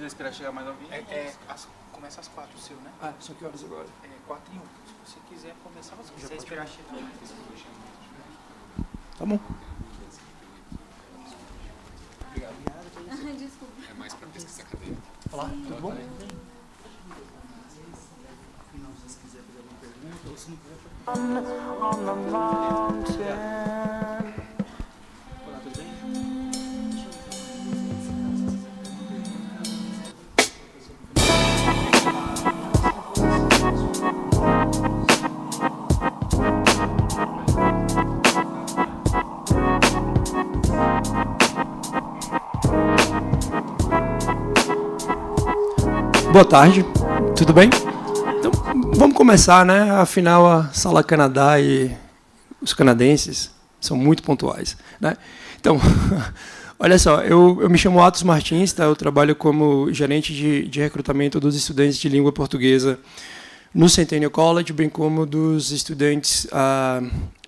quiser esperar chegar mais alguém... Começa às 4 o seu, né? Ah, são que horas agora? 4 e 1. Se você quiser começar, se quiser esperar chegar. Tá bom. Obrigado. Desculpa. É mais para pesquisa acadêmica. Olá, tudo bom? Se quiser fazer alguma pergunta, ou se não quiser... Olá, tudo bem? Boa tarde, tudo bem? Então, vamos começar, né? Afinal, a Sala Canadá e os canadenses são muito pontuais, né? Então, olha só, eu me chamo Atos Martins, tá? Eu trabalho como gerente de recrutamento dos estudantes de língua portuguesa no Centennial College, bem como dos estudantes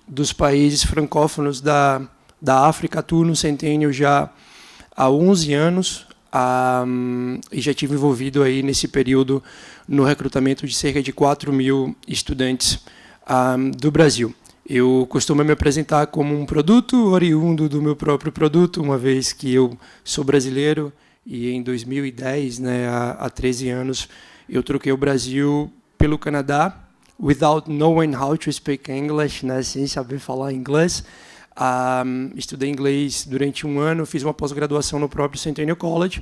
dos países francófonos da África. Atuo no Centennial já há 11 anos, e já estive envolvido aí nesse período no recrutamento de cerca de 4.000 estudantes do Brasil. Eu costumo me apresentar como um produto oriundo do meu próprio produto, uma vez que eu sou brasileiro e em 2010, né, há 13 anos, eu troquei o Brasil pelo Canadá, without knowing how to speak English, né, sem saber falar inglês. Estudei inglês durante 1 ano, fiz uma pós-graduação no próprio Centennial College,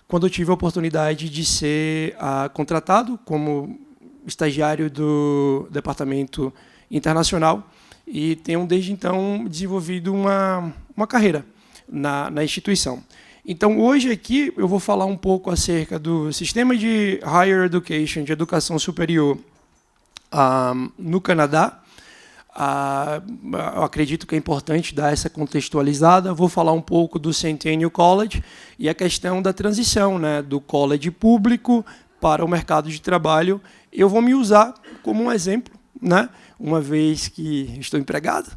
quando eu tive a oportunidade de ser contratado como estagiário do Departamento Internacional e tenho, desde então, desenvolvido uma carreira na instituição. Então, hoje aqui, eu vou falar um pouco acerca do sistema de Higher Education, de educação superior no Canadá. Eu acredito que é importante dar essa contextualizada. Vou falar um pouco do Centennial College e a questão da transição, né, do college público para o mercado de trabalho. Eu vou me usar como um exemplo, né, uma vez que estou empregado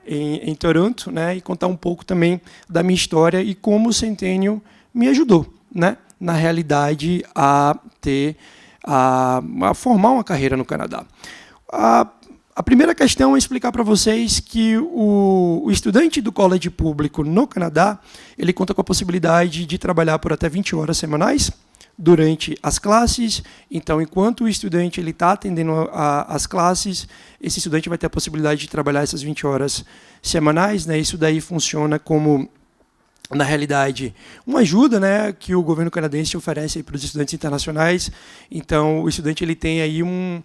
em Toronto, né, e contar um pouco também da minha história e como o Centennial me ajudou, né, na realidade, a formar uma carreira no Canadá. A primeira questão é explicar para vocês que o estudante do college público no Canadá, ele conta com a possibilidade de trabalhar por até 20 horas semanais durante as classes. Então, enquanto o estudante está atendendo as classes, esse estudante vai ter a possibilidade de trabalhar essas 20 horas semanais, né? Isso daí funciona como, na realidade, uma ajuda, né, que o governo canadense oferece para os estudantes internacionais. Então, o estudante ele tem aí um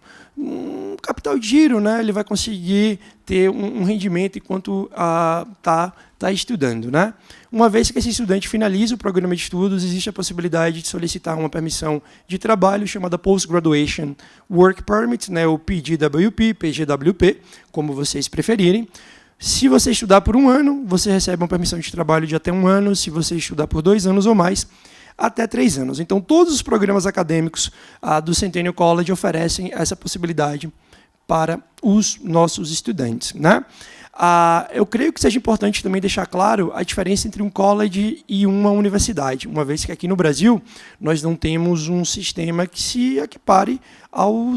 capital de giro, né? Ele vai conseguir ter um rendimento enquanto está estudando, né? Uma vez que esse estudante finaliza o programa de estudos, existe a possibilidade de solicitar uma permissão de trabalho chamada Post-Graduation Work Permit, né, ou PGWP, PGWP, como vocês preferirem. Se você estudar por 1 ano, você recebe uma permissão de trabalho de até 1 ano. Se você estudar por 2 anos ou mais, até 3 anos. Então, todos os programas acadêmicos do Centennial College oferecem essa possibilidade para os nossos estudantes, né? Eu creio que seja importante também deixar claro a diferença entre um college e uma universidade, uma vez que aqui no Brasil nós não temos um sistema que se equipare ao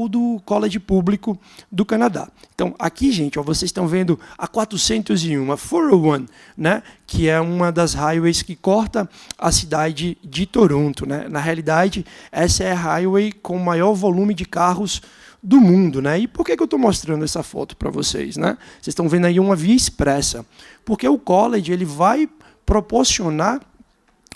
do college público do Canadá. Então, aqui, gente, ó, vocês estão vendo a 401, a 401, né, que é uma das highways que corta a cidade de Toronto, né? Na realidade, essa é a highway com o maior volume de carros do mundo, né? E por que eu estou mostrando essa foto para vocês, né? Vocês estão vendo aí uma via expressa, porque o college ele vai proporcionar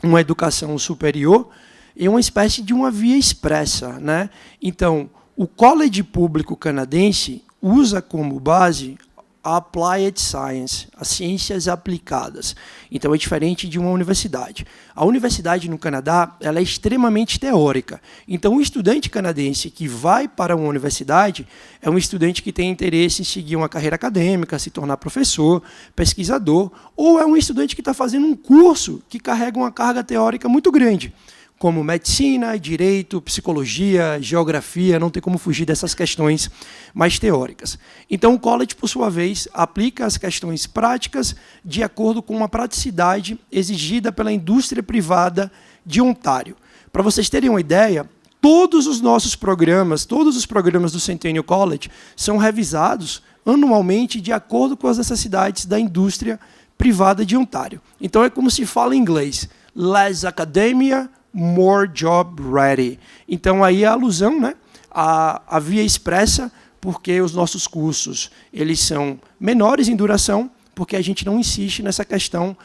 uma educação superior em uma espécie de uma via expressa, né? Então, o college público canadense usa como base a Applied Science, as ciências aplicadas. Então, é diferente de uma universidade. A universidade no Canadá ela é extremamente teórica. Então, o estudante canadense que vai para uma universidade é um estudante que tem interesse em seguir uma carreira acadêmica, se tornar professor, pesquisador, ou é um estudante que está fazendo um curso que carrega uma carga teórica muito grande, como medicina, direito, psicologia, geografia, não tem como fugir dessas questões mais teóricas. Então, o college, por sua vez, aplica as questões práticas de acordo com uma praticidade exigida pela indústria privada de Ontário. Para vocês terem uma ideia, todos os nossos programas, todos os programas do Centennial College são revisados anualmente de acordo com as necessidades da indústria privada de Ontário. Então, é como se fala em inglês, less academia, more job ready. Então, aí a alusão, né, a via expressa, porque os nossos cursos eles são menores em duração, porque a gente não insiste nessa questão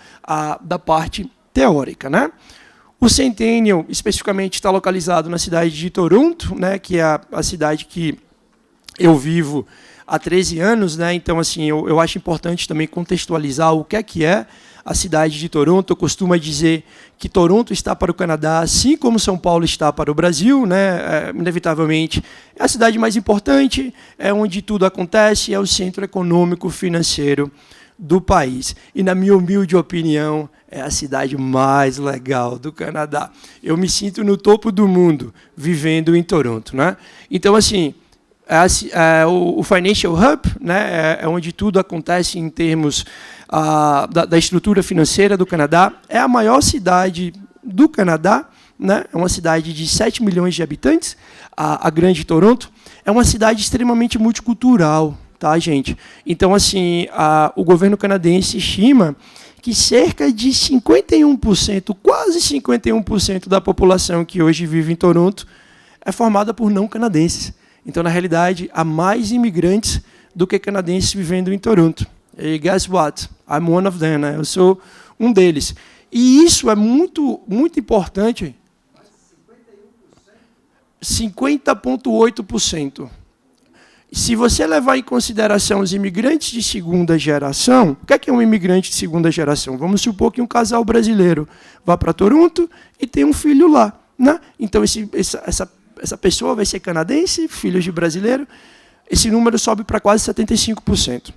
da parte teórica, né? O Centennial, especificamente, está localizado na cidade de Toronto, né, que é a cidade que eu vivo há 13 anos, né? Então, assim, eu acho importante também contextualizar o que é a cidade de Toronto. Eu costumo dizer que Toronto está para o Canadá, assim como São Paulo está para o Brasil, né? Inevitavelmente, é a cidade mais importante, é onde tudo acontece, é o centro econômico financeiro do país. E, na minha humilde opinião, é a cidade mais legal do Canadá. Eu me sinto no topo do mundo vivendo em Toronto, né? Então, assim, o Financial Hub, né, é onde tudo acontece em termos da estrutura financeira do Canadá. É a maior cidade do Canadá, né? É uma cidade de 7 milhões de habitantes, a Grande Toronto. É uma cidade extremamente multicultural, tá, gente? Então, assim, o governo canadense estima que cerca de 51%, quase 51% da população que hoje vive em Toronto é formada por não canadenses. Então, na realidade, há mais imigrantes do que canadenses vivendo em Toronto. E guess what? I'm one of them, né? Eu sou um deles. E isso é muito, muito importante. 50,8%. Se você levar em consideração os imigrantes de segunda geração, o que é um imigrante de segunda geração? Vamos supor que um casal brasileiro vá para Toronto e tem um filho lá, né? Então, essa pessoa vai ser canadense, filho de brasileiro, esse número sobe para quase 75%.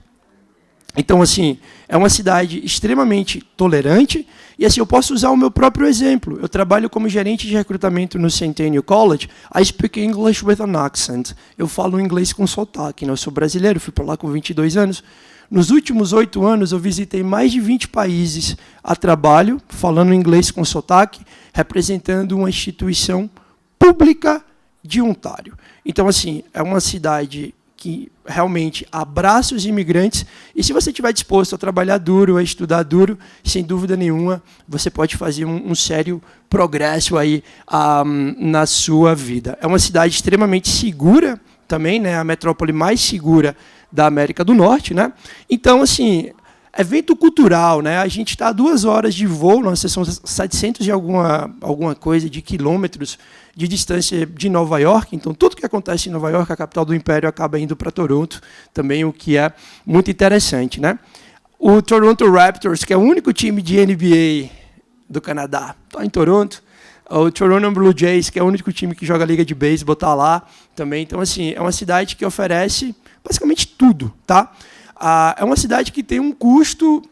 Então, assim, é uma cidade extremamente tolerante, e assim, eu posso usar o meu próprio exemplo. Eu trabalho como gerente de recrutamento no Centennial College. I speak English with an accent. Eu falo inglês com sotaque, né? Eu sou brasileiro, fui para lá com 22 anos. Nos últimos 8 anos, eu visitei mais de 20 países a trabalho, falando inglês com sotaque, representando uma instituição pública de Ontário. Então, assim, é uma cidade que realmente abraça os imigrantes, e se você estiver disposto a trabalhar duro, a estudar duro, sem dúvida nenhuma, você pode fazer um sério progresso aí na sua vida. É uma cidade extremamente segura também, né? A metrópole mais segura da América do Norte, né? Então, assim, evento cultural, né? A gente está a 2 horas de voo, nós são 700 e alguma coisa de quilômetros de distância de Nova York. Então, tudo que acontece em Nova York, a capital do Império, acaba indo para Toronto, também, o que é muito interessante, né? O Toronto Raptors, que é o único time de NBA do Canadá, está em Toronto. O Toronto Blue Jays, que é o único time que joga a liga de beisebol, está lá também. Então, assim, é uma cidade que oferece basicamente tudo, tá? É uma cidade que tem um custo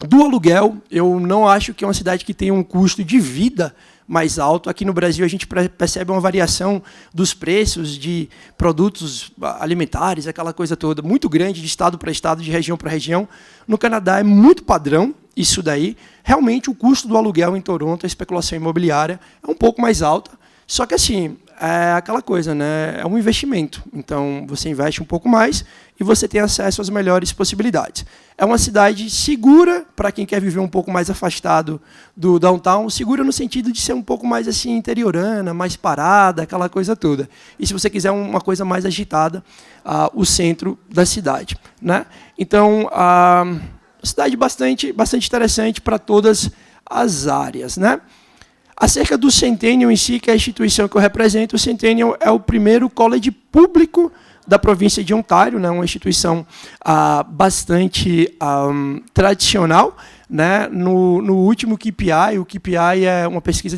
do aluguel. Eu não acho que é uma cidade que tenha um custo de vida mais alto. Aqui no Brasil, a gente percebe uma variação dos preços de produtos alimentares, aquela coisa toda, muito grande, de estado para estado, de região para região. No Canadá é muito padrão isso daí. Realmente, o custo do aluguel em Toronto, a especulação imobiliária, é um pouco mais alta. Só que, assim, é aquela coisa, né? É um investimento. Então, você investe um pouco mais e você tem acesso às melhores possibilidades. É uma cidade segura para quem quer viver um pouco mais afastado do downtown, segura no sentido de ser um pouco mais assim interiorana, mais parada, aquela coisa toda. E se você quiser uma coisa mais agitada, o centro da cidade, né? Então, uma cidade bastante interessante para todas as áreas, né? Acerca do Centennial em si, que é a instituição que eu represento, o Centennial é o primeiro college público da província de Ontário, né? Uma instituição bastante tradicional, né? No último KPI, o KPI é uma pesquisa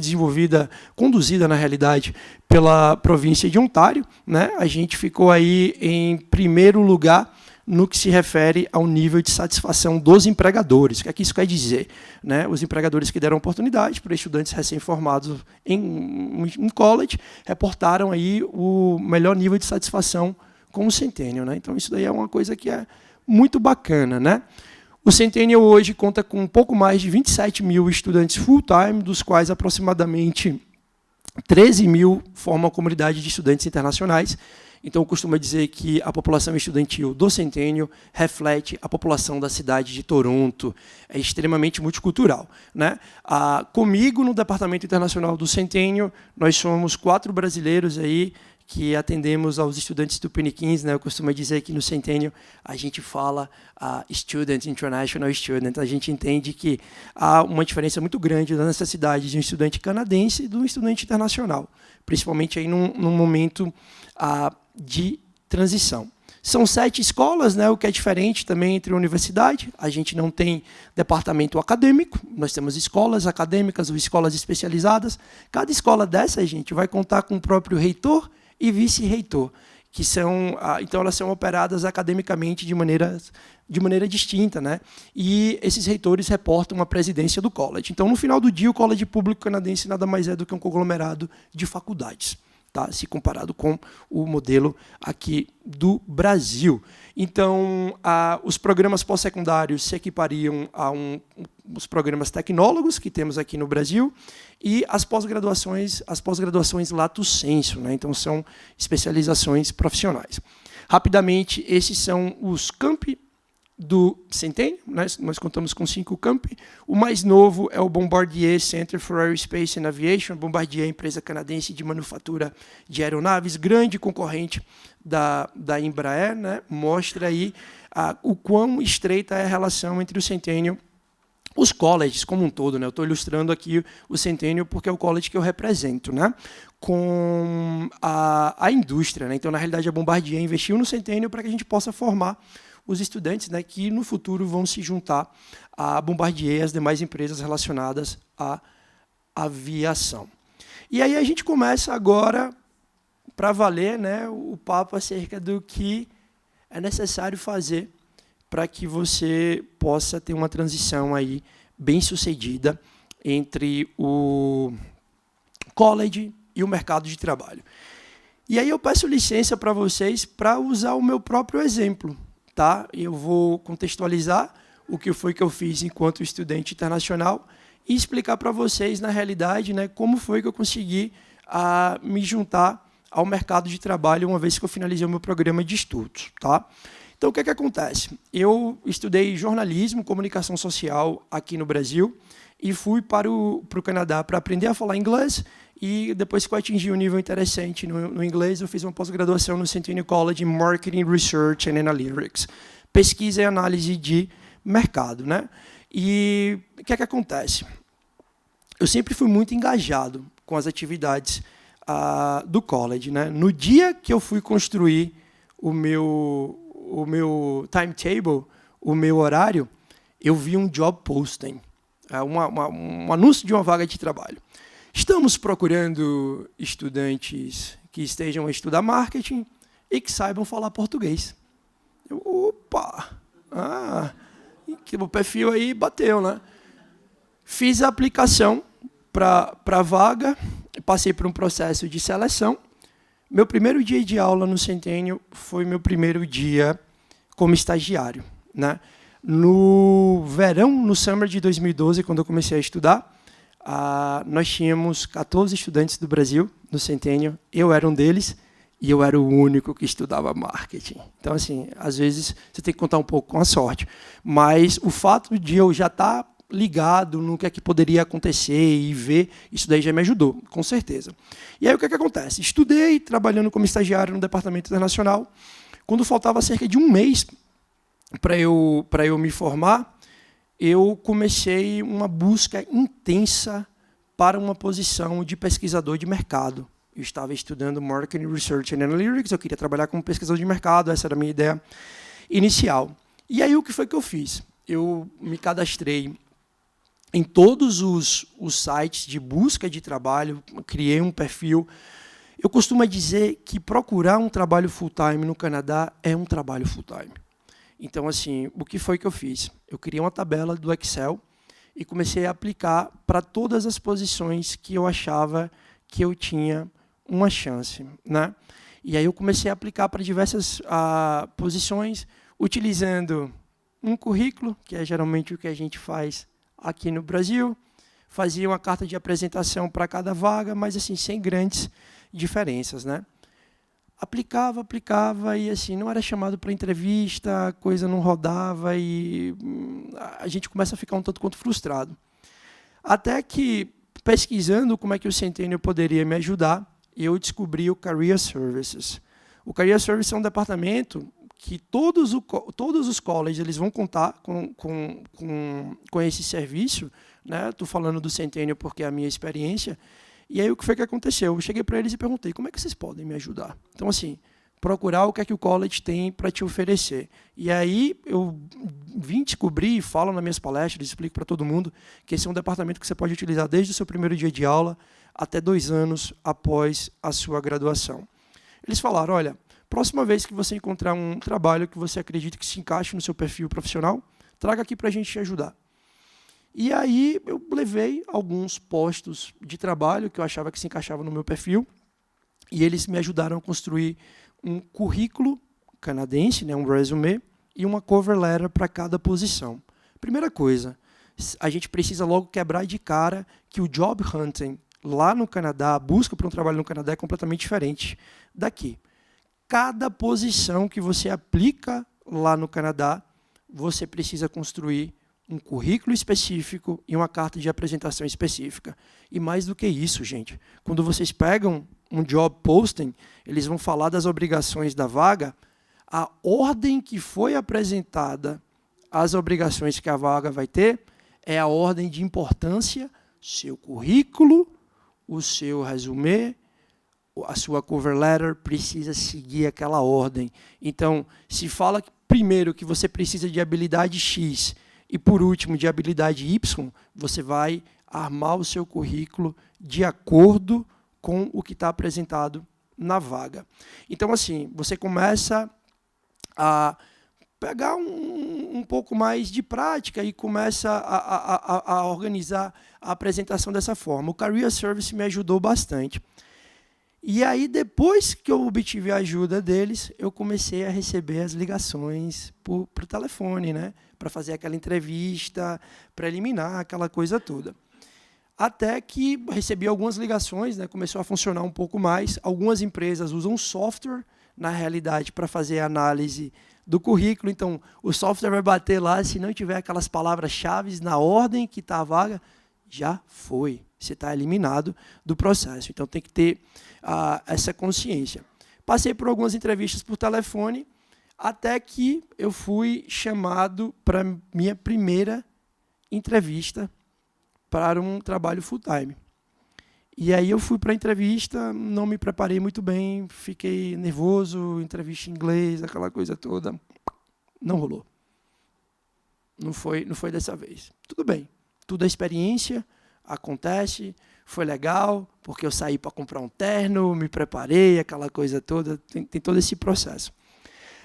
conduzida, na realidade, pela província de Ontário, né? A gente ficou aí em primeiro lugar no que se refere ao nível de satisfação dos empregadores. O que é que isso quer dizer? Né? Os empregadores que deram oportunidade para estudantes recém-formados em college reportaram aí o melhor nível de satisfação com o Centennial, né? Então, isso daí é uma coisa que é muito bacana, né? O Centennial hoje conta com um pouco mais de 27 mil estudantes full-time, dos quais aproximadamente 13 mil formam a comunidade de estudantes internacionais. Então, eu costumo dizer que a população estudantil do Centennial reflete a população da cidade de Toronto. É extremamente multicultural, né? Comigo, no Departamento Internacional do Centennial, nós somos 4 brasileiros aí que atendemos aos estudantes do Piniquins, né? Eu costumo dizer que no Centennial a gente fala student, international student. A gente entende que há uma diferença muito grande da necessidade de um estudante canadense e de um estudante internacional, principalmente aí num momento de transição. São 7 escolas, né, o que é diferente também entre a universidade. A gente não tem departamento acadêmico, nós temos escolas acadêmicas ou escolas especializadas. Cada escola dessa, gente, vai contar com o próprio reitor e vice-reitor, que são, então elas são operadas academicamente de maneira distinta, né? E esses reitores reportam a presidência do college. Então, no final do dia, o college público canadense nada mais é do que um conglomerado de faculdades, tá? Se comparado com o modelo aqui do Brasil. Então, os programas pós-secundários se equipariam os programas tecnólogos que temos aqui no Brasil e as pós-graduações lato sensu, né? Então, são especializações profissionais. Rapidamente, esses são os campi do Centennial, né? Nós contamos com 5 campi. O mais novo é o Bombardier Center for Aerospace and Aviation. Bombardier é a empresa canadense de manufatura de aeronaves, grande concorrente da Embraer, né? Mostra aí o quão estreita é a relação entre o Centennial, os colleges como um todo, né? Eu estou ilustrando aqui o Centennial porque é o college que eu represento, né? Com a indústria, né? Então, na realidade, a Bombardier investiu no Centennial para que a gente possa formar os estudantes, né, que no futuro vão se juntar à Bombardier e às demais empresas relacionadas à aviação. E aí a gente começa agora, para valer, né, o papo acerca do que é necessário fazer para que você possa ter uma transição aí bem-sucedida entre o college e o mercado de trabalho. E aí eu peço licença para vocês para usar o meu próprio exemplo. Tá? Eu vou contextualizar o que foi que eu fiz enquanto estudante internacional e explicar para vocês, na realidade, né, como foi que eu consegui me juntar ao mercado de trabalho uma vez que eu finalizei o meu programa de estudos. Tá? Então, o que é que acontece? Eu estudei jornalismo, comunicação social aqui no Brasil e fui para o Canadá para aprender a falar inglês. E depois que eu atingi um nível interessante no inglês, eu fiz uma pós-graduação no Centennial College em Marketing, Research and Analytics, pesquisa e análise de mercado, né? E o que é que acontece? Eu sempre fui muito engajado com as atividades do college, né? No dia que eu fui construir o meu timetable, o meu horário, eu vi um job posting, um anúncio de uma vaga de trabalho. Estamos procurando estudantes que estejam a estudar marketing e que saibam falar português. Opa! Que o perfil aí bateu, né? Fiz a aplicação para a vaga, passei por um processo de seleção. Meu primeiro dia de aula no Centennial foi meu primeiro dia como estagiário, né? No verão, no summer de 2012, quando eu comecei a estudar, nós tínhamos 14 estudantes do Brasil no Centennial, eu era um deles e eu era o único que estudava marketing. Então, assim, às vezes você tem que contar um pouco com a sorte, mas o fato de eu já estar ligado no que é que poderia acontecer e ver, isso daí já me ajudou, com certeza. E aí o que é que acontece? Estudei trabalhando como estagiário no Departamento Internacional. Quando faltava cerca de um mês para eu me formar, eu comecei uma busca intensa para uma posição de pesquisador de mercado. Eu estava estudando Marketing, Research and Analytics, eu queria trabalhar como pesquisador de mercado, essa era a minha ideia inicial. E aí o que foi que eu fiz? Eu me cadastrei em todos os sites de busca de trabalho, criei um perfil. Eu costumo dizer que procurar um trabalho full-time no Canadá é um trabalho full-time. Então, assim, o que foi que eu fiz? Eu criei uma tabela do Excel e comecei a aplicar para todas as posições que eu achava que eu tinha uma chance, né? E aí eu comecei a aplicar para diversas posições, utilizando um currículo, que é geralmente o que a gente faz aqui no Brasil, fazia uma carta de apresentação para cada vaga, mas assim, sem grandes diferenças, né? Aplicava e assim, não era chamado para entrevista, a coisa não rodava e a gente começa a ficar um tanto quanto frustrado. Até que, pesquisando como é que o Centennial poderia me ajudar, eu descobri o Career Services. O Career Services é um departamento que todos os colleges eles vão contar com esse serviço, né? Estou falando do Centennial porque é a minha experiência. E aí o que foi que aconteceu? Eu cheguei para eles e perguntei, como é que vocês podem me ajudar? Então, assim, procurar o que é que o college tem para te oferecer. E aí eu vim descobrir, falo nas minhas palestras, explico para todo mundo, que esse é um departamento que você pode utilizar desde o seu primeiro dia de aula até 2 anos após a sua graduação. Eles falaram, olha, próxima vez que você encontrar um trabalho que você acredita que se encaixe no seu perfil profissional, traga aqui para a gente te ajudar. E aí eu levei alguns postos de trabalho que eu achava que se encaixavam no meu perfil, e eles me ajudaram a construir um currículo canadense, né, um resume, e uma cover letter para cada posição. Primeira coisa, a gente precisa logo quebrar de cara que o job hunting lá no Canadá, a busca por um trabalho no Canadá é completamente diferente daqui. Cada posição que você aplica lá no Canadá, você precisa construir um currículo específico e uma carta de apresentação específica. E mais do que isso, gente, quando vocês pegam um job posting, eles vão falar das obrigações da vaga, a ordem que foi apresentada às obrigações que a vaga vai ter é a ordem de importância, seu currículo, o seu resume, a sua cover letter precisa seguir aquela ordem. Então, se fala primeiro que você precisa de habilidade X e, por último, de habilidade Y, você vai armar o seu currículo de acordo com o que está apresentado na vaga. Então, assim, você começa a pegar um pouco mais de prática e começa a organizar a apresentação dessa forma. O Career Service me ajudou bastante. E aí, depois que eu obtive a ajuda deles, eu comecei a receber as ligações por telefone, né? Para fazer aquela entrevista preliminar, aquela coisa toda. Até que recebi algumas ligações, né? Começou a funcionar um pouco mais. Algumas empresas usam software, na realidade, para fazer a análise do currículo. Então, o software vai bater lá, se não tiver aquelas palavras-chave na ordem que está a vaga, já foi. Você está eliminado do processo. Então, tem que ter essa consciência. Passei por algumas entrevistas por telefone, até que eu fui chamado para minha primeira entrevista para um trabalho full-time. E aí eu fui para a entrevista, não me preparei muito bem, fiquei nervoso, entrevista em inglês, aquela coisa toda. Não rolou. Não foi dessa vez. Tudo bem, tudo é experiência, acontece, foi legal, porque eu saí para comprar um terno, me preparei, aquela coisa toda, tem todo esse processo.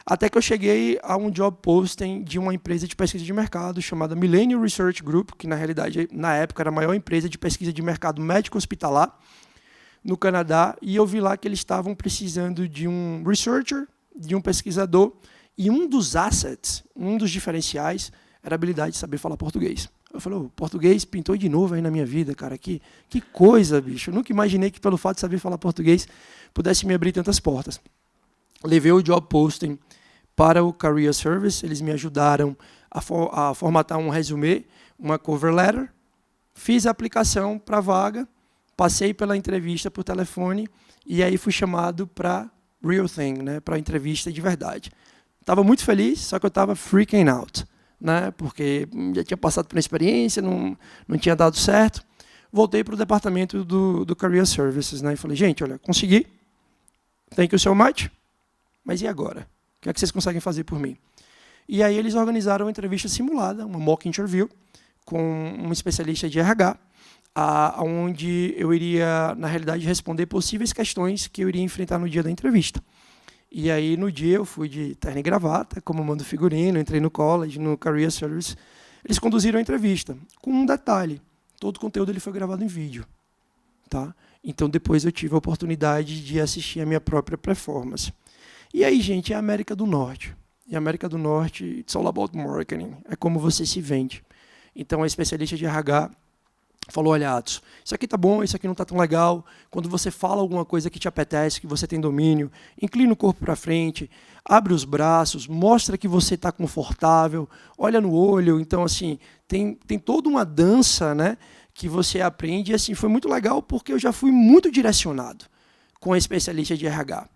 Até que eu cheguei a um job posting de uma empresa de pesquisa de mercado chamada Millennium Research Group, que na realidade, na época, era a maior empresa de pesquisa de mercado médico hospitalar no Canadá, e eu vi lá que eles estavam precisando de um researcher, de um pesquisador, e um dos assets, um dos diferenciais, era a habilidade de saber falar português. Eu falei, português pintou de novo aí na minha vida, cara. Que coisa, bicho. Eu nunca imaginei que pelo fato de saber falar português pudesse me abrir tantas portas. Levei o job posting para o Career Service, eles me ajudaram a formatar um resume, uma cover letter, fiz a aplicação para a vaga, passei pela entrevista por telefone e aí fui chamado para real thing, né, para a entrevista de verdade. Estava muito feliz, só que eu estava freaking out, né, porque já tinha passado por uma experiência, não tinha dado certo. Voltei para o departamento do Career Services, né, e falei, gente, olha, consegui, thank you so much, mas e agora? O que é que vocês conseguem fazer por mim? E aí eles organizaram uma entrevista simulada, uma mock interview, com um especialista de RH, onde eu iria, na realidade, responder possíveis questões que eu iria enfrentar no dia da entrevista. E aí, no dia, eu fui de terno e gravata, como mando figurino, entrei no college, no Career Service. Eles conduziram a entrevista, com um detalhe. Todo o conteúdo ele foi gravado em vídeo. Tá? Então, depois eu tive a oportunidade de assistir a minha própria performance. E aí, gente, é a América do Norte. E a América do Norte, it's all about marketing. É como você se vende. Então, a especialista de RH falou, olha, Atos, isso aqui tá bom, isso aqui não tá tão legal. Quando você fala alguma coisa que te apetece, que você tem domínio, inclina o corpo para frente, abre os braços, mostra que você está confortável, olha no olho. Então, assim, tem toda uma dança, né, que você aprende. E, assim, foi muito legal porque eu já fui muito direcionado com a especialista de RH.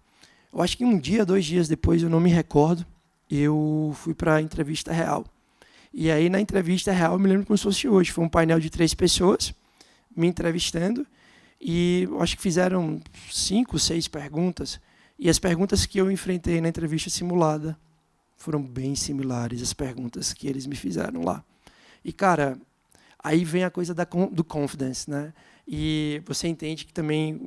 Eu acho que 1 dia, 2 dias depois, eu não me recordo, eu fui para a entrevista real. E aí, na entrevista real, eu me lembro como se fosse hoje. Foi um painel de 3 pessoas me entrevistando e eu acho que fizeram 5, 6 perguntas. E as perguntas que eu enfrentei na entrevista simulada foram bem similares às perguntas que eles me fizeram lá. E, cara, aí vem a coisa do confidence, né? E você entende que também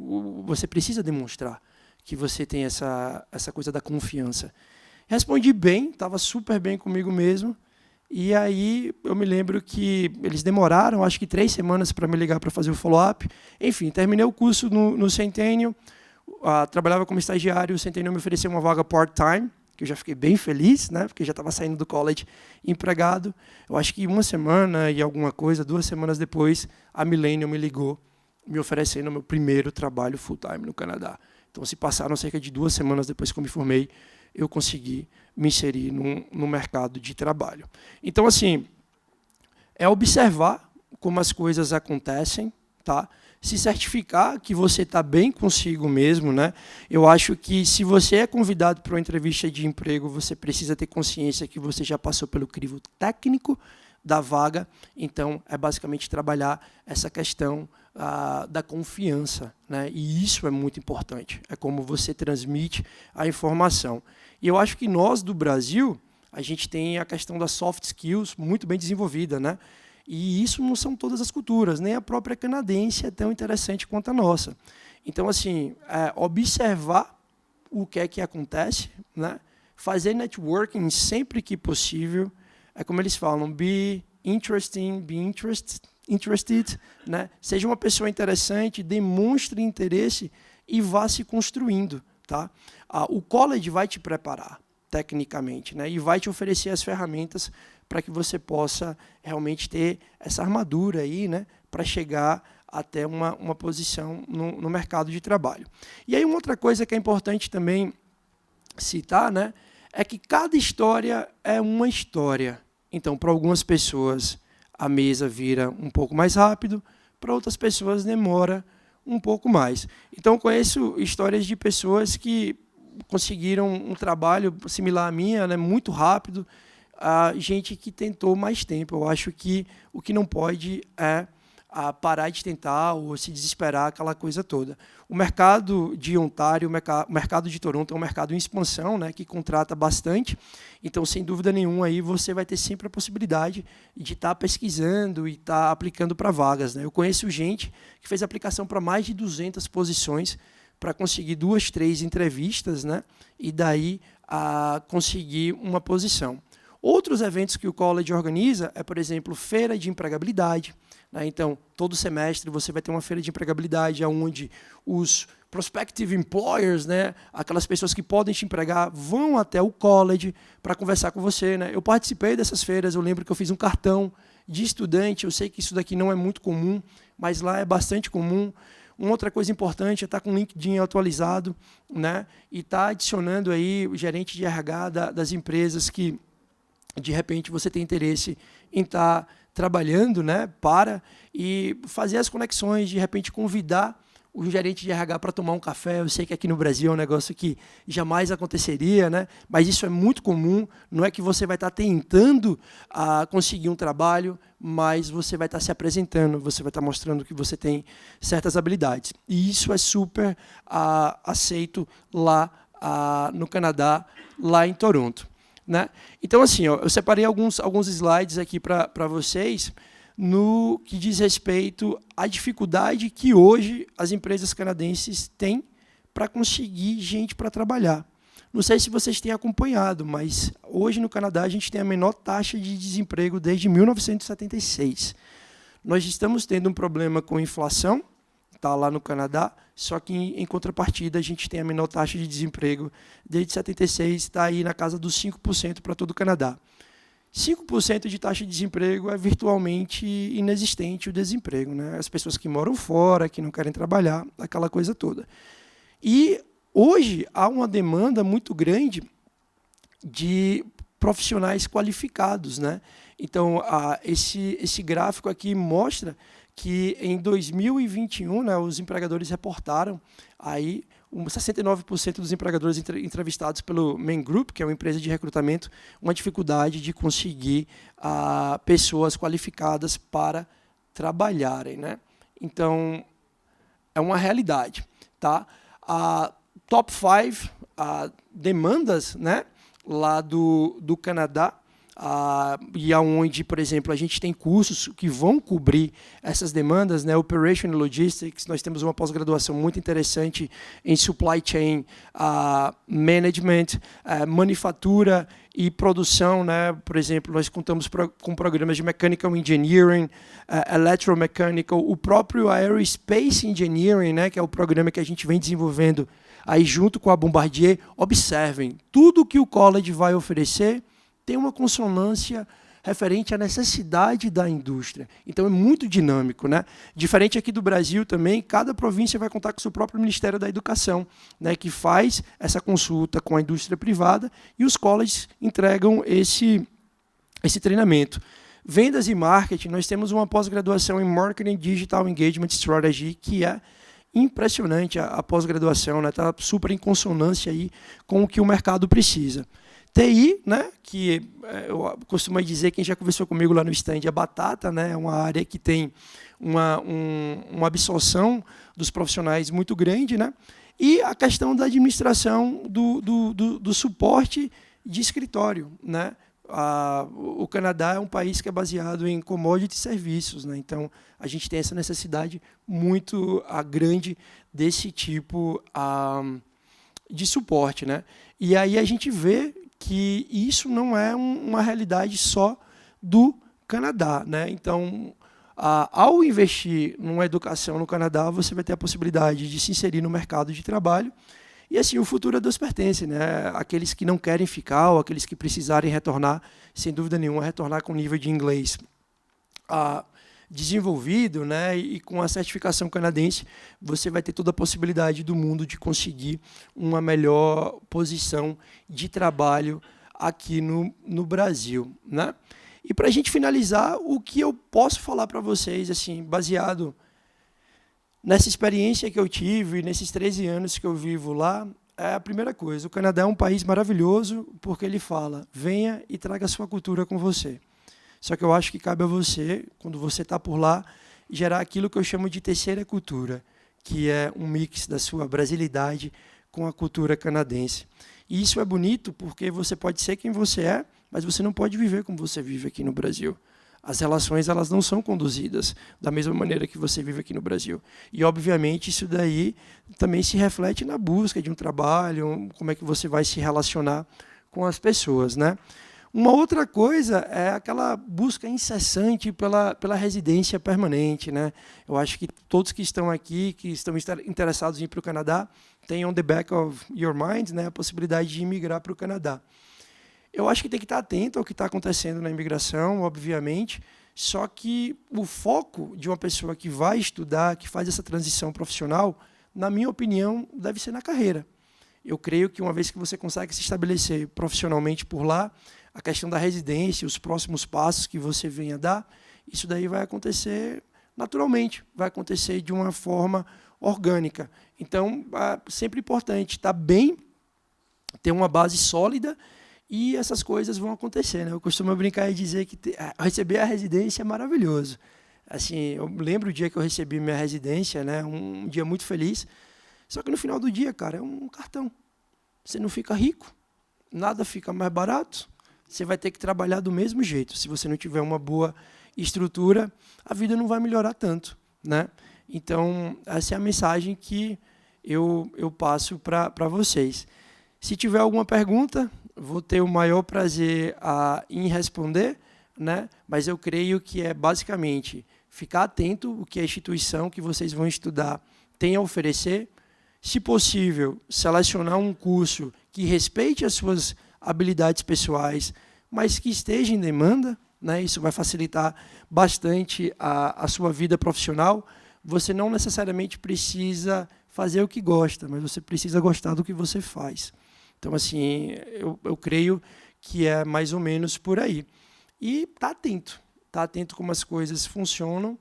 você precisa demonstrar que você tem essa coisa da confiança. Respondi bem, estava super bem comigo mesmo. E aí eu me lembro que eles demoraram, acho que 3 semanas para me ligar para fazer o follow-up. Enfim, terminei o curso no Centennial, trabalhava como estagiário, o Centennial me ofereceu uma vaga part-time, que eu já fiquei bem feliz, né, porque já estava saindo do college empregado. Eu acho que 1 semana e alguma coisa, 2 semanas depois, a Millennium me ligou, me oferecendo o meu primeiro trabalho full-time no Canadá. Então, se passaram cerca de 2 semanas depois que eu me formei, eu consegui me inserir no mercado de trabalho. Então, assim, é observar como as coisas acontecem, tá? Se certificar que você está bem consigo mesmo, né? Eu acho que se você é convidado para uma entrevista de emprego, você precisa ter consciência que você já passou pelo crivo técnico da vaga. Então, é basicamente trabalhar essa questão da confiança, né? E isso é muito importante. É como você transmite a informação. E eu acho que nós, do Brasil, a gente tem a questão das soft skills muito bem desenvolvida, né? E isso não são todas as culturas, nem a própria canadense é tão interessante quanto a nossa. Então, assim, observar o que é que acontece, né? Fazer networking sempre que possível. É como eles falam, be interesting, be interested, né? Seja uma pessoa interessante, demonstre interesse e vá se construindo. Tá? O college vai te preparar tecnicamente, né? E vai te oferecer as ferramentas para que você possa realmente ter essa armadura aí, né? Para chegar até uma posição no mercado de trabalho. E aí uma outra coisa que é importante também citar, né? É que cada história é uma história. Então, para algumas pessoas, a mesa vira um pouco mais rápido, para outras pessoas demora um pouco mais. Então, eu conheço histórias de pessoas que conseguiram um trabalho similar à minha, né, muito rápido, gente que tentou mais tempo. Eu acho que o que não pode é parar de tentar ou se desesperar, aquela coisa toda. O mercado de Ontário, o mercado de Toronto é um mercado em expansão, né, que contrata bastante. Então, sem dúvida nenhuma, aí você vai ter sempre a possibilidade de estar pesquisando e estar aplicando para vagas, né? Eu conheço gente que fez aplicação para mais de 200 posições para conseguir 2, 3 entrevistas, né, e daí conseguir uma posição. Outros eventos que o college organiza é, por exemplo, feira de empregabilidade. Então, todo semestre você vai ter uma feira de empregabilidade onde os prospective employers, né, aquelas pessoas que podem te empregar, vão até o college para conversar com você, né? Eu participei dessas feiras, eu lembro que eu fiz um cartão de estudante, eu sei que isso daqui não é muito comum, mas lá é bastante comum. Uma outra coisa importante é estar com o LinkedIn atualizado, né, e estar adicionando aí o gerente de RH das empresas que, de repente, você tem interesse em estar trabalhando, né, e fazer as conexões, de repente convidar o gerente de RH para tomar um café. Eu sei que aqui no Brasil é um negócio que jamais aconteceria, né, mas isso é muito comum. Não é que você vai estar tentando conseguir um trabalho, mas você vai estar se apresentando, você vai estar mostrando que você tem certas habilidades. E isso é super aceito lá no Canadá, lá em Toronto. Né? Então, assim, eu separei alguns slides aqui para vocês no que diz respeito à dificuldade que hoje as empresas canadenses têm para conseguir gente para trabalhar. Não sei se vocês têm acompanhado, mas hoje no Canadá a gente tem a menor taxa de desemprego desde 1976. Nós estamos tendo um problema com inflação, tá, lá no Canadá, só que em contrapartida a gente tem a menor taxa de desemprego desde 76, está aí na casa dos 5% para todo o Canadá. 5% de taxa de desemprego é virtualmente inexistente o desemprego, né? As pessoas que moram fora, que não querem trabalhar, aquela coisa toda. E hoje há uma demanda muito grande de profissionais qualificados, né? Então, esse gráfico aqui mostra que em 2021, né, os empregadores reportaram aí 69% dos empregadores entrevistados pelo Man Group, que é uma empresa de recrutamento, uma dificuldade de conseguir pessoas qualificadas para trabalharem, né? Então, é uma realidade, tá? A top 5 demandas, né, lá do Canadá, e aonde, por exemplo, a gente tem cursos que vão cobrir essas demandas, né? Operation Logistics, nós temos uma pós-graduação muito interessante em Supply Chain Management, manufatura e produção, né? Por exemplo, nós contamos com programas de Mechanical Engineering, Electromechanical, o próprio Aerospace Engineering, né? Que é o programa que a gente vem desenvolvendo aí junto com a Bombardier. Observem, tudo que o college vai oferecer tem uma consonância referente à necessidade da indústria. Então, é muito dinâmico, né? Diferente aqui do Brasil também, cada província vai contar com o seu próprio Ministério da Educação, né, que faz essa consulta com a indústria privada e os colleges entregam esse treinamento. Vendas e marketing, nós temos uma pós-graduação em Marketing Digital Engagement Strategy, que é impressionante a pós-graduação, né? Está super em consonância aí com o que o mercado precisa. TI, né, que eu costumo dizer, quem já conversou comigo lá no stand, a batata, né, é uma área que tem uma absorção dos profissionais muito grande, né, e a questão da administração do suporte de escritório, né. O Canadá é um país que é baseado em commodity serviços, né, então a gente tem essa necessidade muito grande desse tipo de suporte, né. E aí a gente vê que isso não é uma realidade só do Canadá, né? Então, ao investir numa educação no Canadá, você vai ter a possibilidade de se inserir no mercado de trabalho e, assim, o futuro a Deus pertence, né? Aqueles que não querem ficar ou aqueles que precisarem retornar, sem dúvida nenhuma, retornar com nível de inglês desenvolvido, né, e com a certificação canadense, você vai ter toda a possibilidade do mundo de conseguir uma melhor posição de trabalho aqui no Brasil, né? E para a gente finalizar, o que eu posso falar para vocês, assim, baseado nessa experiência que eu tive, nesses 13 anos que eu vivo lá, é a primeira coisa. O Canadá é um país maravilhoso porque ele fala, venha e traga a sua cultura com você. Só que eu acho que cabe a você, quando você está por lá, gerar aquilo que eu chamo de terceira cultura, que é um mix da sua brasilidade com a cultura canadense. E isso é bonito porque você pode ser quem você é, mas você não pode viver como você vive aqui no Brasil. As relações elas não são conduzidas da mesma maneira que você vive aqui no Brasil. E, obviamente, isso daí também se reflete na busca de um trabalho, como é que você vai se relacionar com as pessoas, né? Uma outra coisa é aquela busca incessante pela residência permanente, né? Eu acho que todos que estão aqui, que estão interessados em ir para o Canadá, têm on the back of your mind, né, a possibilidade de imigrar para o Canadá. Eu acho que tem que estar atento ao que está acontecendo na imigração, obviamente, só que o foco de uma pessoa que vai estudar, que faz essa transição profissional, na minha opinião, deve ser na carreira. Eu creio que uma vez que você consegue se estabelecer profissionalmente por lá, a questão da residência, os próximos passos que você venha a dar, isso daí vai acontecer naturalmente, vai acontecer de uma forma orgânica. Então, é sempre importante estar bem, ter uma base sólida e essas coisas vão acontecer, né? Eu costumo brincar e dizer que receber a residência é maravilhoso. Assim, eu lembro o dia que eu recebi minha residência, né? Um dia muito feliz, só que no final do dia, cara, é um cartão. Você não fica rico, nada fica mais barato, você vai ter que trabalhar do mesmo jeito. Se você não tiver uma boa estrutura, a vida não vai melhorar tanto, né? Então, essa é a mensagem que eu passo para vocês. Se tiver alguma pergunta, vou ter o maior prazer em responder, né? Mas eu creio que é basicamente ficar atento o que a instituição que vocês vão estudar tem a oferecer. Se possível, selecionar um curso que respeite as suas habilidades pessoais, mas que esteja em demanda, né? Isso vai facilitar bastante a sua vida profissional. Você não necessariamente precisa fazer o que gosta, mas você precisa gostar do que você faz. Então, assim, eu creio que é mais ou menos por aí. E tá atento como as coisas funcionam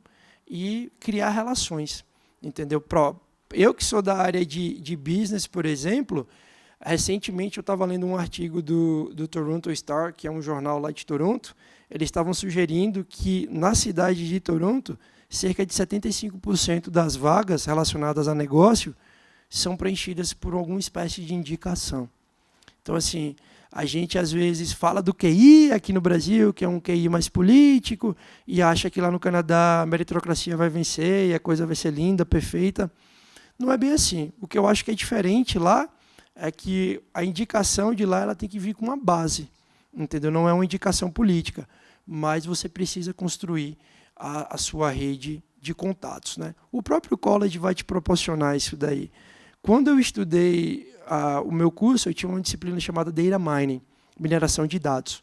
e criar relações, entendeu? Eu que sou da área de business, por exemplo, recentemente eu estava lendo um artigo do Toronto Star, que é um jornal lá de Toronto. Eles estavam sugerindo que na cidade de Toronto, cerca de 75% das vagas relacionadas a negócio são preenchidas por alguma espécie de indicação. Então, assim, a gente às vezes fala do QI aqui no Brasil, que é um QI mais político, e acha que lá no Canadá a meritocracia vai vencer e a coisa vai ser linda, perfeita. Não é bem assim. O que eu acho que é diferente lá é que a indicação de lá ela tem que vir com uma base, entendeu? Não é uma indicação política, mas você precisa construir a sua rede de contatos, né? O próprio college vai te proporcionar isso daí. Quando eu estudei o meu curso, eu tinha uma disciplina chamada Data Mining, mineração de dados.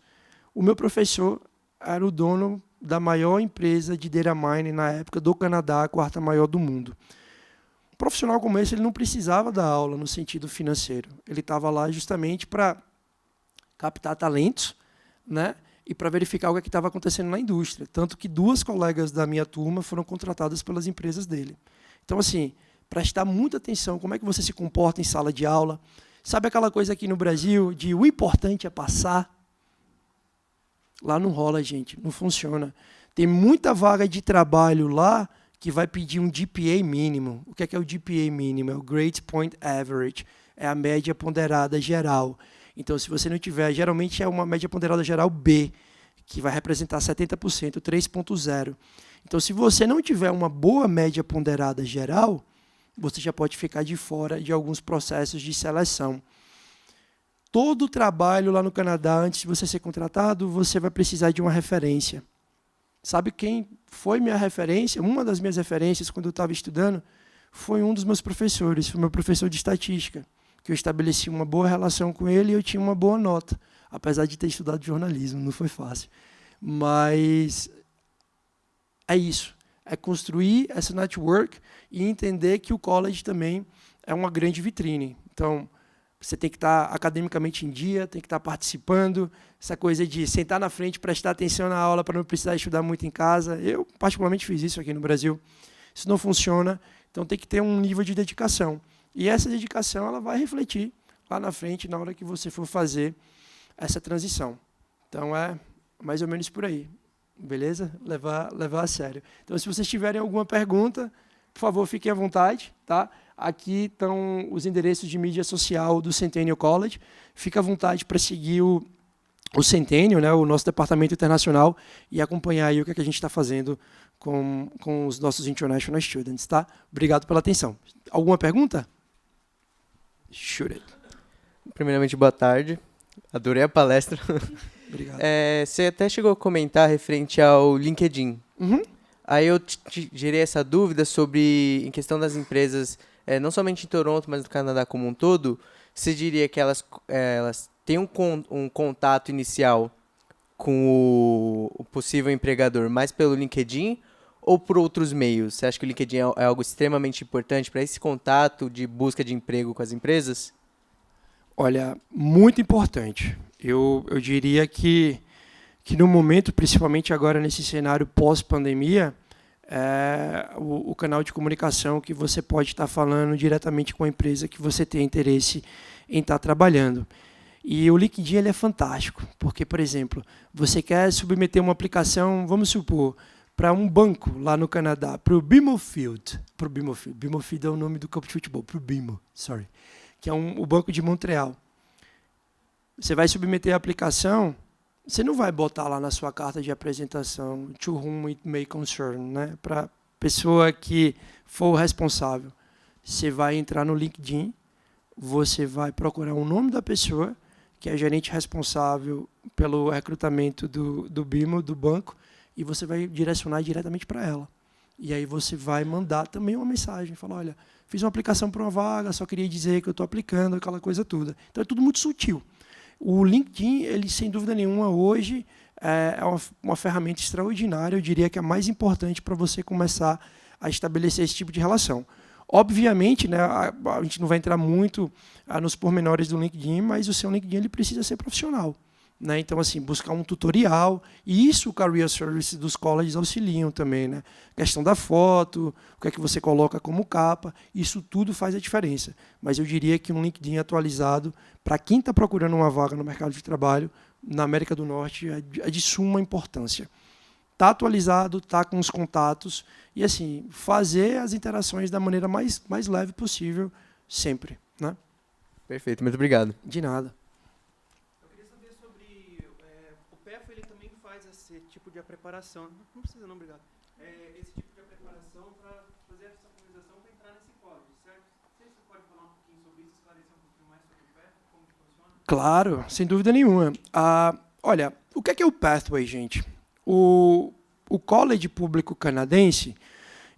O meu professor era o dono da maior empresa de Data Mining na época do Canadá, a quarta maior do mundo. Um profissional como esse, ele não precisava dar aula no sentido financeiro. Ele estava lá justamente para captar talentos, né? E para verificar o que estava acontecendo na indústria. Tanto que 2 colegas da minha turma foram contratadas pelas empresas dele. Então, assim, prestar muita atenção como é que você se comporta em sala de aula. Sabe aquela coisa aqui no Brasil de o importante é passar? Lá não rola, gente, não funciona. Tem muita vaga de trabalho lá que vai pedir um GPA mínimo. O que é o GPA mínimo? É o Grade Point Average, é a média ponderada geral. Então, se você não tiver, geralmente é uma média ponderada geral B, que vai representar 70%, 3.0. Então, se você não tiver uma boa média ponderada geral, você já pode ficar de fora de alguns processos de seleção. Todo trabalho lá no Canadá, antes de você ser contratado, você vai precisar de uma referência. Sabe quem foi minha referência? Uma das minhas referências, quando eu estava estudando, foi um dos meus professores, foi meu professor de estatística, que eu estabeleci uma boa relação com ele e eu tinha uma boa nota, apesar de ter estudado jornalismo, não foi fácil. Mas é isso, é construir essa network e entender que o college também é uma grande vitrine. Então, você tem que estar academicamente em dia, tem que estar participando, essa coisa de sentar na frente, prestar atenção na aula para não precisar estudar muito em casa. Eu, particularmente, fiz isso aqui no Brasil. Isso não funciona, então tem que ter um nível de dedicação. E essa dedicação ela vai refletir lá na frente, na hora que você for fazer essa transição. Então, é mais ou menos por aí. Beleza? Levar a sério. Então, se vocês tiverem alguma pergunta, por favor, fiquem à vontade. Tá? Aqui estão os endereços de mídia social do Centennial College. Fica à vontade para seguir o Centennial, né, o nosso departamento internacional, e acompanhar aí o que a gente está fazendo com os nossos International Students. Tá? Obrigado pela atenção. Alguma pergunta? Shoot it. Primeiramente, boa tarde. Adorei a palestra. Obrigado. Você até chegou a comentar referente ao LinkedIn. Uhum. Aí eu gerei essa dúvida sobre, em questão das empresas, não somente em Toronto, mas no Canadá como um todo, você diria que elas têm um contato inicial com o possível empregador mais pelo LinkedIn ou por outros meios? Você acha que o LinkedIn é algo extremamente importante para esse contato de busca de emprego com as empresas? Olha, muito importante. Eu diria que no momento, principalmente agora nesse cenário pós-pandemia, é o canal de comunicação que você pode estar falando diretamente com a empresa que você tem interesse em estar trabalhando. E o LinkedIn ele é fantástico, porque, por exemplo, você quer submeter uma aplicação, vamos supor, para um banco lá no Canadá, para o BMO Field. BMO Field é o nome do campo de futebol, para o BMO, que é o Banco de Montreal. Você vai submeter a aplicação, você não vai botar lá na sua carta de apresentação to whom it may concern, né? Para a pessoa que for o responsável. Você vai entrar no LinkedIn, você vai procurar o nome da pessoa, que é gerente responsável pelo recrutamento do BIMO, do banco, e você vai direcionar diretamente para ela. E aí você vai mandar também uma mensagem, falar, olha, fiz uma aplicação para uma vaga, só queria dizer que eu estou aplicando, aquela coisa toda. Então é tudo muito sutil. O LinkedIn, ele sem dúvida nenhuma, hoje é uma ferramenta extraordinária, eu diria que é a mais importante para você começar a estabelecer esse tipo de relação. Obviamente, né, a gente não vai entrar muito nos pormenores do LinkedIn, mas o seu LinkedIn ele precisa ser profissional. Né? Então, assim, buscar um tutorial, e isso o Career Service dos colleges auxiliam também. Né? A questão da foto, o que é que você coloca como capa, isso tudo faz a diferença. Mas eu diria que um LinkedIn atualizado, para quem está procurando uma vaga no mercado de trabalho, na América do Norte, é de suma importância. Está atualizado, está com os contatos, e assim, fazer as interações da maneira mais leve possível, sempre. Né? Perfeito, muito obrigado. De nada. Eu queria saber sobre o PEF, ele também faz esse tipo de preparação. Não precisa não, obrigado. Esse tipo de preparação para fazer essa organização para entrar nesse código, certo? Você pode falar um pouquinho sobre isso, esclarecer um pouquinho mais sobre o PEF, como que funciona? Claro, sem dúvida nenhuma. Olha, o que é o Pathway, gente? O college público canadense,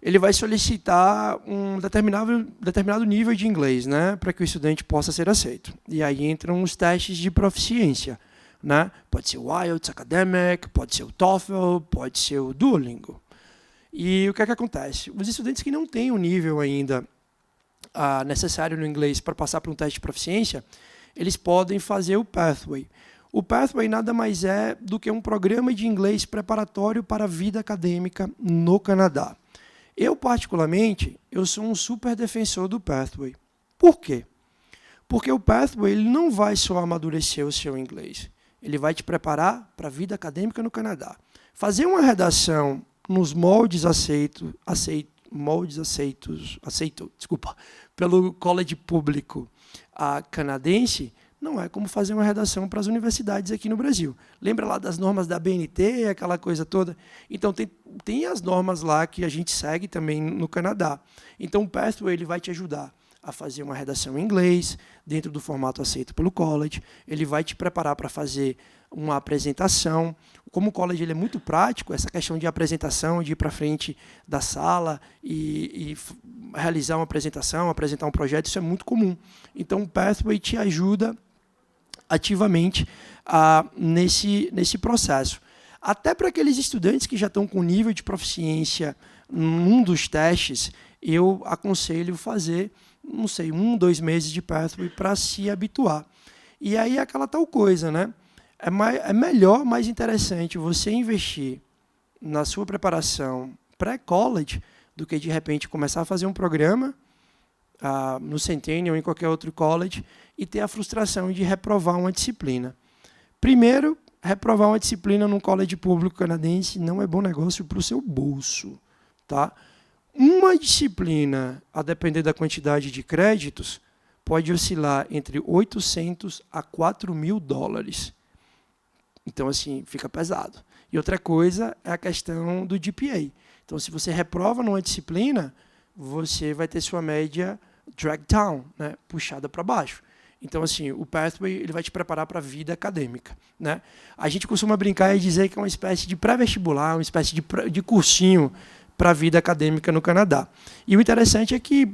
ele vai solicitar um determinado nível de inglês, né, para que o estudante possa ser aceito. E aí entram os testes de proficiência. Né? Pode ser o IELTS Academic, pode ser o TOEFL, pode ser o Duolingo. E o que é que acontece? Os estudantes que não têm o nível ainda necessário no inglês para passar por um teste de proficiência, eles podem fazer o Pathway. O Pathway nada mais é do que um programa de inglês preparatório para a vida acadêmica no Canadá. Eu, particularmente, sou um super defensor do Pathway. Por quê? Porque o Pathway ele não vai só amadurecer o seu inglês, ele vai te preparar para a vida acadêmica no Canadá. Fazer uma redação nos moldes aceitos pelo college público canadense não é como fazer uma redação para as universidades aqui no Brasil. Lembra lá das normas da BNT, aquela coisa toda? Então, tem as normas lá que a gente segue também no Canadá. Então, o Pathway ele vai te ajudar a fazer uma redação em inglês, dentro do formato aceito pelo college. Ele vai te preparar para fazer uma apresentação. Como o college ele é muito prático, essa questão de apresentação, de ir para frente da sala e realizar uma apresentação, apresentar um projeto, isso é muito comum. Então, o Pathway te ajuda ativamente nesse processo. Até para aqueles estudantes que já estão com nível de proficiência num dos testes, eu aconselho fazer, não sei, 1, 2 meses de Pathway para se habituar. E aí é aquela tal coisa, né? É melhor, mais interessante você investir na sua preparação pré-college do que, de repente, começar a fazer um programa no Centennial ou em qualquer outro college e ter a frustração de reprovar uma disciplina. Primeiro, reprovar uma disciplina num college público canadense não é bom negócio para o seu bolso. Tá? Uma disciplina, a depender da quantidade de créditos, pode oscilar entre 800 a 4 mil dólares. Então, assim, fica pesado. E outra coisa é a questão do GPA. Então, se você reprova numa disciplina, você vai ter sua média drag down, né, puxada para baixo. Então, assim, o Pathway ele vai te preparar para a vida acadêmica. Né? A gente costuma brincar e dizer que é uma espécie de pré-vestibular, uma espécie de cursinho para a vida acadêmica no Canadá. E o interessante é que,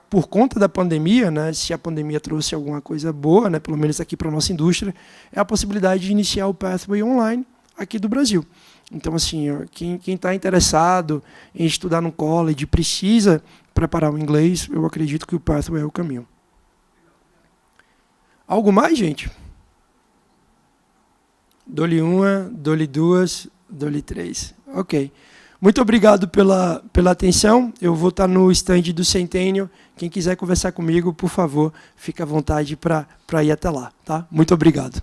por conta da pandemia, né, se a pandemia trouxe alguma coisa boa, né, pelo menos aqui para a nossa indústria, é a possibilidade de iniciar o Pathway online aqui do Brasil. Então, assim, quem está interessado em estudar no college, precisa preparar o inglês, eu acredito que o Pathway é o caminho. Algo mais, gente? Dou-lhe uma, dou-lhe duas, dou-lhe três. Ok. Muito obrigado pela atenção. Eu vou estar no stand do Centennial. Quem quiser conversar comigo, por favor, fique à vontade para ir até lá. Tá? Muito obrigado.